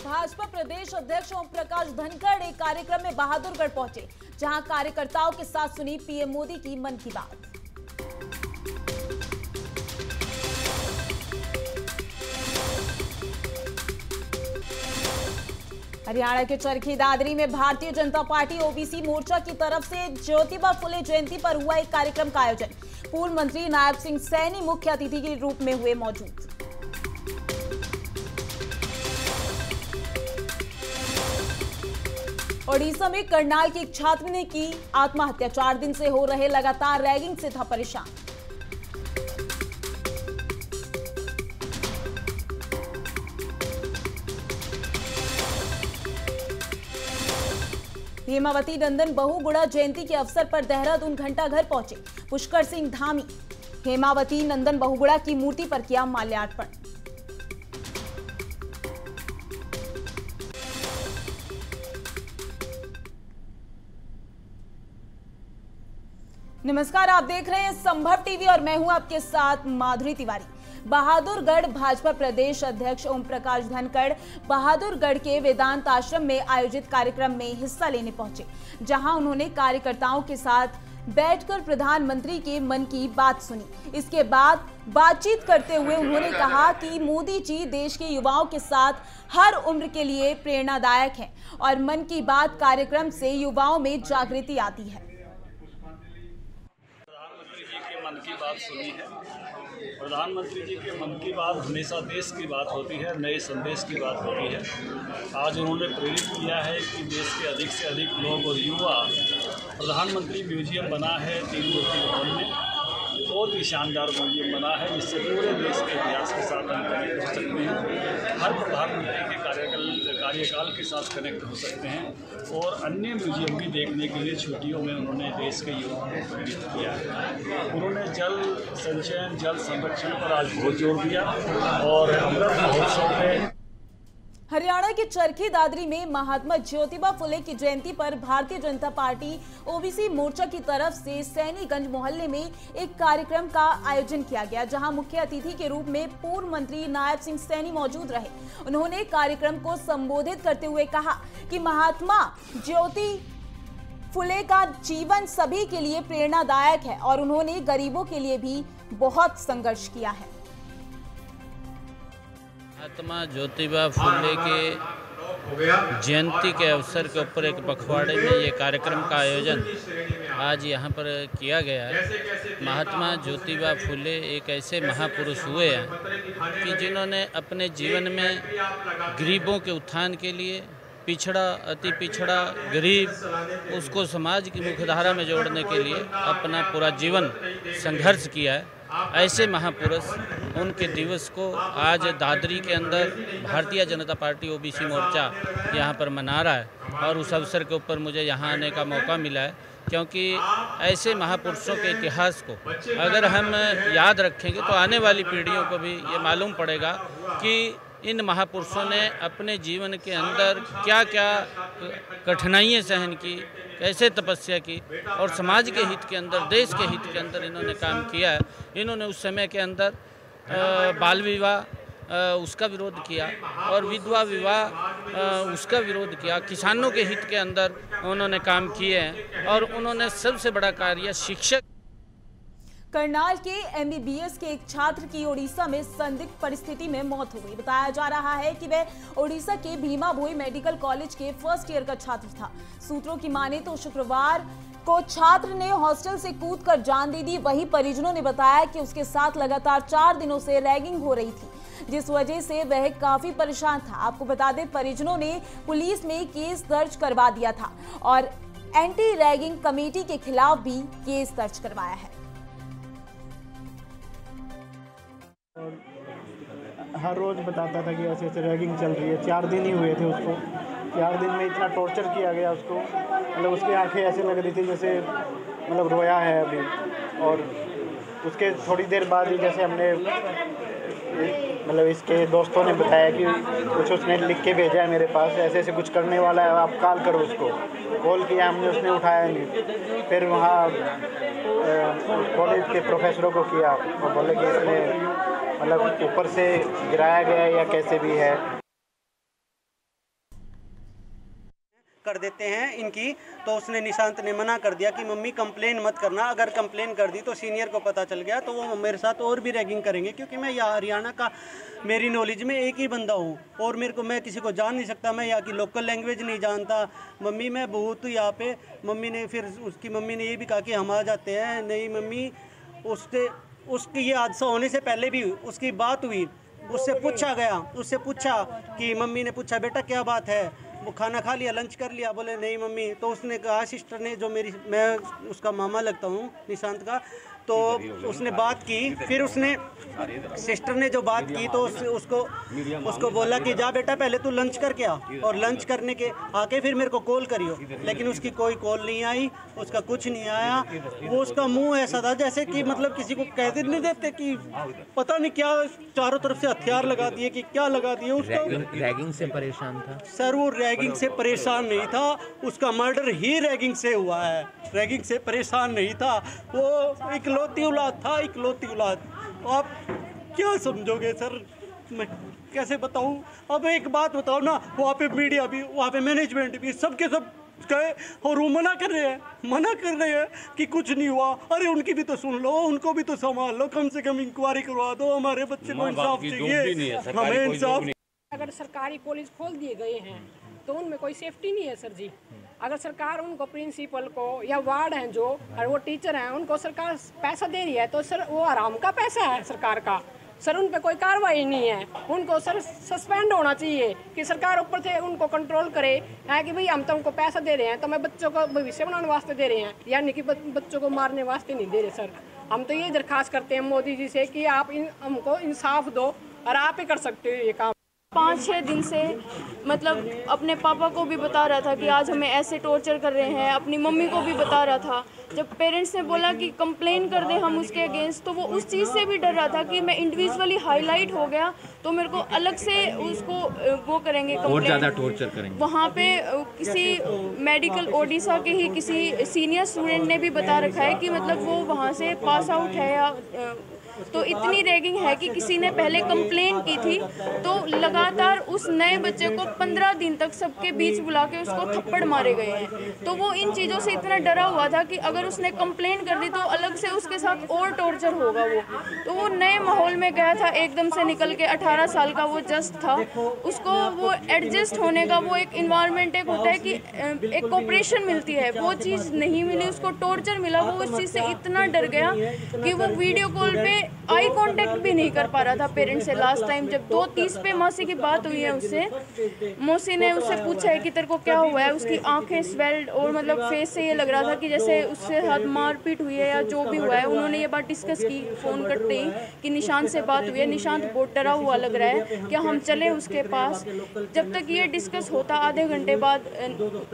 भाजपा प्रदेश अध्यक्ष ओम प्रकाश धनखड़ एक कार्यक्रम में बहादुरगढ़ पहुंचे, जहां कार्यकर्ताओं के साथ सुनी पीएम मोदी की मन की बात। हरियाणा के चरखी दादरी में भारतीय जनता पार्टी ओबीसी मोर्चा की तरफ से ज्योतिबा फुले जयंती पर हुआ एक कार्यक्रम का आयोजन। पूर्व मंत्री नायब सिंह सैनी मुख्य अतिथि के रूप में हुए मौजूद। ओडिशा में करनाल की एक छात्र ने की आत्महत्या। 4 दिन से हो रहे लगातार रैगिंग से था परेशान। हेमावती नंदन बहुगुणा जयंती के अवसर पर देहरादून घंटाघर पहुंचे पुष्कर सिंह धामी। हेमावती नंदन बहुगुणा की मूर्ति पर किया माल्यार्पण। नमस्कार, आप देख रहे हैं संभव टीवी और मैं हूं आपके साथ माधुरी तिवारी। बहादुरगढ़ भाजपा प्रदेश अध्यक्ष ओम प्रकाश धनखड़ बहादुरगढ़ के वेदांत आश्रम में आयोजित कार्यक्रम में हिस्सा लेने पहुंचे, जहां उन्होंने कार्यकर्ताओं के साथ बैठकर प्रधानमंत्री के मन की बात सुनी। इसके बाद बातचीत करते हुए उन्होंने कहा कि मोदी जी देश के युवाओं के साथ हर उम्र के लिए प्रेरणादायक हैं और मन की बात कार्यक्रम से युवाओं में जागृति आती है। मन की बात सुनी है। प्रधानमंत्री जी के मन की बात हमेशा देश की बात होती है, नए संदेश की बात होती है। आज उन्होंने प्रेरित किया है कि देश के अधिक से अधिक लोग और युवा प्रधानमंत्री म्यूजियम बना है तीन मूर्ति भवन में, बहुत ही शानदार म्यूजियम बना है, जिससे पूरे देश के इतिहास के साथ हम कनेक्ट हो सकते हैं। हर प्रधानमंत्री के कार्यकाल के साथ कनेक्ट हो सकते हैं और अन्य म्यूजियम भी देखने के लिए छुट्टियों में उन्होंने देश के युवाओं को प्रेरित किया है। उन्होंने जल संचयन, जल संरक्षण पर आज बहुत जोर दिया और अमृत महोत्सव में हरियाणा के चरखी दादरी में महात्मा ज्योतिबा फुले की जयंती पर भारतीय जनता पार्टी ओबीसी मोर्चा की तरफ से सैनीगंज मोहल्ले में एक कार्यक्रम का आयोजन किया गया, जहां मुख्य अतिथि के रूप में पूर्व मंत्री नायब सिंह सैनी मौजूद रहे। उन्होंने कार्यक्रम को संबोधित करते हुए कहा कि महात्मा ज्योति फुले का जीवन सभी के लिए प्रेरणादायक है और उन्होंने गरीबों के लिए भी बहुत संघर्ष किया है। महात्मा ज्योतिबा फुले के जयंती के अवसर के ऊपर एक पखवाड़े में ये कार्यक्रम का आयोजन आज यहाँ पर किया गया है। महात्मा ज्योतिबा फुले एक ऐसे महापुरुष हुए हैं कि जिन्होंने अपने जीवन में गरीबों के उत्थान के लिए, पिछड़ा, अति पिछड़ा, गरीब, उसको समाज की मुख्यधारा में जोड़ने के लिए अपना पूरा जीवन संघर्ष किया है। ऐसे महापुरुष, उनके दिवस को आज दादरी के अंदर भारतीय जनता पार्टी ओबीसी मोर्चा यहाँ पर मना रहा है और उस अवसर के ऊपर मुझे यहाँ आने का मौका मिला है, क्योंकि ऐसे महापुरुषों के इतिहास को अगर हम याद रखेंगे तो आने वाली पीढ़ियों को भी ये मालूम पड़ेगा कि इन महापुरुषों ने अपने जीवन के अंदर क्या क्या कठिनाइयाँ सहन की, कैसे तपस्या की और समाज के हित के अंदर, देश के हित के अंदर इन्होंने काम किया है। इन्होंने उस समय के अंदर बाल विवाह उसका विरोध किया और विधवा विवाह उसका विरोध किया। किसानों के हित के अंदर उन्होंने काम किए हैं और उन्होंने सबसे बड़ा कार्य शिक्षक। करनाल के एमबीबीएस के एक छात्र की ओडिशा में संदिग्ध परिस्थिति में मौत हो गई। बताया जा रहा है कि वह ओडिशा के भीमा भोई मेडिकल कॉलेज के फर्स्ट ईयर का छात्र था। सूत्रों की माने तो शुक्रवार को छात्र ने हॉस्टल से कूदकर जान दे दी। वहीं परिजनों ने बताया कि उसके साथ लगातार 4 दिनों से रैगिंग हो रही थी, जिस वजह से वह काफी परेशान था। आपको बता दें, परिजनों ने पुलिस में केस दर्ज करवा दिया था और एंटी रैगिंग कमेटी के खिलाफ भी केस दर्ज करवाया है। हर रोज़ बताता था कि ऐसे ऐसे रैगिंग चल रही है। 4 दिन ही हुए थे उसको, 4 दिन में इतना टॉर्चर किया गया उसको, मतलब उसकी आंखें ऐसे लग रही थी जैसे मतलब रोया है अभी। और उसके थोड़ी देर बाद ही जैसे हमने मतलब इसके दोस्तों ने बताया कि कुछ उसने लिख के भेजा है मेरे पास, ऐसे ऐसे कुछ करने वाला है, आप कॉल करो उसको। कॉल किया हमने, उसने उठाया नहीं। फिर वहाँ कॉलेज के प्रोफेसरों को किया, वो बोले कि इसमें मतलब ऊपर से गिराया गया या कैसे भी है। कर देते हैं इनकी। तो उसने निशांत ने मना कर दिया कि मम्मी कंप्लेन मत करना, अगर कंप्लेन कर दी तो सीनियर को पता चल गया तो वो मेरे साथ और भी रैगिंग करेंगे, क्योंकि मैं यहाँ हरियाणा का, मेरी नॉलेज में एक ही बंदा हूँ और मैं किसी को जान नहीं सकता, मैं यहाँ की लोकल लैंग्वेज नहीं जानता। मम्मी मैं बहुत यहाँ पे, मम्मी ने फिर उसकी मम्मी ने ये भी कहा कि हम आ जाते हैं। नहीं मम्मी, उसकी ये हादसा होने से पहले भी उसकी बात हुई, उससे पूछा गया, उससे पूछा कि मम्मी ने पूछा बेटा क्या बात है, वो खाना खा लिया, लंच कर लिया, बोले नहीं मम्मी। तो उसने कहा, सिस्टर ने, जो मैं उसका मामा लगता हूँ निशांत का, तो उसने बात की। फिर उसने सिस्टर ने जो बात की तो उसको बोला कि जा बेटा पहले तू लंच करके आ, और लंच करने के आके फिर मेरे को कॉल करियो। लेकिन उसकी कोई कॉल नहीं आई, उसका कुछ नहीं आया। वो उसका मुंह ऐसा था जैसे कि मतलब किसी को कह नहीं देते कि पता नहीं क्या, चारों तरफ से हथियार लगा दिए कि क्या लगा दिए। उसका रैगिंग से परेशान था सर, वो रैगिंग से परेशान नहीं था, उसका मर्डर ही रैगिंग से हुआ है, रैगिंग से परेशान नहीं था। वो इकलौती औलाद था, इकलौती औलाद। आप क्या समझोगे सर, मैं कैसे बताऊं? अब एक बात बताओ ना, वहाँ पे मीडिया भी, वहाँ पे मैनेजमेंट भी, सबके सब गए और वो मना कर रहे हैं कि कुछ नहीं हुआ। अरे उनकी भी तो सुन लो, उनको भी तो संभाल लो, कम से कम इंक्वायरी करवा दो, हमारे बच्चे को इंसाफ चाहिए, हमें इंसाफ। अगर सरकारी कॉलेज खोल दिए गए हैं तो उनमें कोई सेफ्टी नहीं है सर जी। अगर सरकार उनको, प्रिंसिपल को या वार्ड हैं जो, और वो टीचर हैं, उनको सरकार पैसा दे रही है तो सर वो आराम का पैसा है सरकार का सर, उन पे कोई कार्रवाई नहीं है। उनको सर सस्पेंड होना चाहिए कि सरकार ऊपर से उनको कंट्रोल करे, है कि भाई हम तो उनको पैसा दे रहे हैं तो मैं बच्चों को भविष्य बनाने वास्ते दे रहे हैं, यानी कि बच्चों को मारने वास्ते नहीं दे रहे सर। हम तो ये दरख्वास्त करते हैं मोदी जी से कि आप हमको इंसाफ दो और आप ही कर सकते हो ये काम। 5-6 दिन से मतलब अपने पापा को भी बता रहा था कि आज हमें ऐसे टॉर्चर कर रहे हैं, अपनी मम्मी को भी बता रहा था। जब पेरेंट्स ने बोला कि कंप्लेन कर दें हम उसके अगेंस्ट, तो वो उस चीज़ से भी डर रहा था कि मैं इंडिविजुअली हाईलाइट हो गया तो मेरे को अलग से उसको वो करेंगे, और ज़्यादा टॉर्चर करेंगे। वहाँ पे किसी मेडिकल ओडिशा के ही किसी सीनियर स्टूडेंट ने भी बता रखा है कि मतलब वो वहाँ से पास आउट है या तो इतनी रैगिंग है कि किसी ने पहले कंप्लेन की थी तो लगातार उस नए बच्चे को 15 दिन तक सबके बीच बुला के उसको थप्पड़ मारे गए हैं। तो वो इन चीज़ों से इतना डरा हुआ था कि अगर उसने कंप्लेन कर दी तो अलग से उसके साथ और टॉर्चर होगा तो वो नए माहौल में गया था, एकदम से निकल के 18 साल का वो जस्ट था, उसको वो एडजस्ट होने का वो एक इन्वायरमेंट एक होता है कि एक कोऑपरेशन मिलती है, वो चीज़ नहीं मिली, उसको टॉर्चर मिला। वो उस चीज़ से इतना डर गया कि वो वीडियो कॉल पे आई कांटेक्ट भी नहीं कर पा रहा था पेरेंट्स से। लास्ट टाइम जब 2:30 पे मौसी की बात हुई है उससे, मौसी ने उससे पूछा है कि तेरे को क्या हुआ है, उसकी आंखें स्वेल्ड और मतलब फेस से ये लग रहा था कि जैसे उससे हाथ मारपीट हुई है या जो भी हुआ है। उन्होंने ये बात डिस्कस की फ़ोन करते ही कि निशांत से बात हुई है, निशांत बहुत डरा हुआ लग रहा है कि हम चले उसके पास। जब तक ये डिस्कस होता आधे घंटे बाद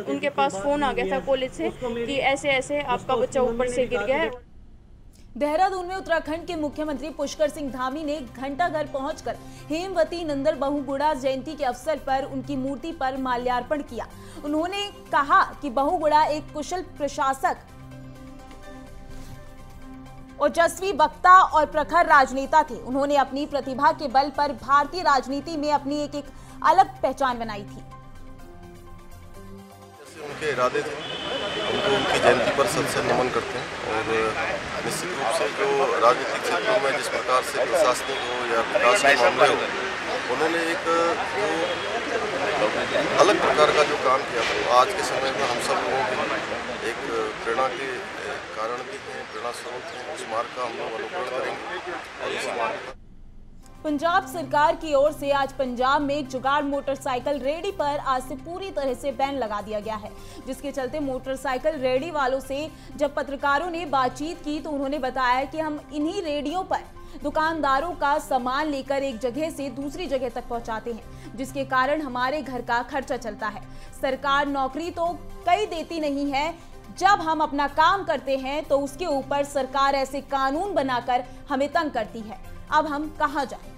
उनके पास फ़ोन आ गया था कॉलेज से कि ऐसे ऐसे आपका बच्चा ऊपर से गिर गया है। देहरादून में उत्तराखंड के मुख्यमंत्री पुष्कर सिंह धामी ने घंटाघर पहुंचकर हेमवती नंदन बहुगुणा जयंती के अवसर पर उनकी मूर्ति पर माल्यार्पण किया। उन्होंने कहा कि बहुगुणा एक कुशल प्रशासक, ओजस्वी वक्ता और प्रखर राजनेता थे। उन्होंने अपनी प्रतिभा के बल पर भारतीय राजनीति में अपनी एक अलग पहचान बनाई थी। उनके इरादे थे, उनको उनकी जयंती पर सत नमन करते हैं। और निश्चित रूप से जो राजनीतिक क्षेत्रों में जिस प्रकार से प्रशासनिक हो या विकास के मामले हो, उन्होंने एक जो अलग प्रकार का जो काम किया था, आज के समय में हम सब लोगों के लिए एक प्रेरणा के कारण भी हैं, प्रेरणा स्रोत हैं। उस मार्ग का हम लोग अनुकरण करेंगे और इस मार्ग पंजाब सरकार की ओर से आज पंजाब में जुगाड़ मोटरसाइकिल रेडी पर आज से पूरी तरह से बैन लगा दिया गया है, जिसके चलते मोटरसाइकिल रेडी वालों से जब पत्रकारों ने बातचीत की तो उन्होंने बताया कि हम इन्हीं रेडियो पर दुकानदारों का सामान लेकर एक जगह से दूसरी जगह तक पहुंचाते हैं, जिसके कारण हमारे घर का खर्चा चलता है। सरकार नौकरी तो कई देती नहीं है, जब हम अपना काम करते हैं तो उसके ऊपर सरकार ऐसे कानून बनाकर हमें तंग करती है। अब हम कहां जाएं?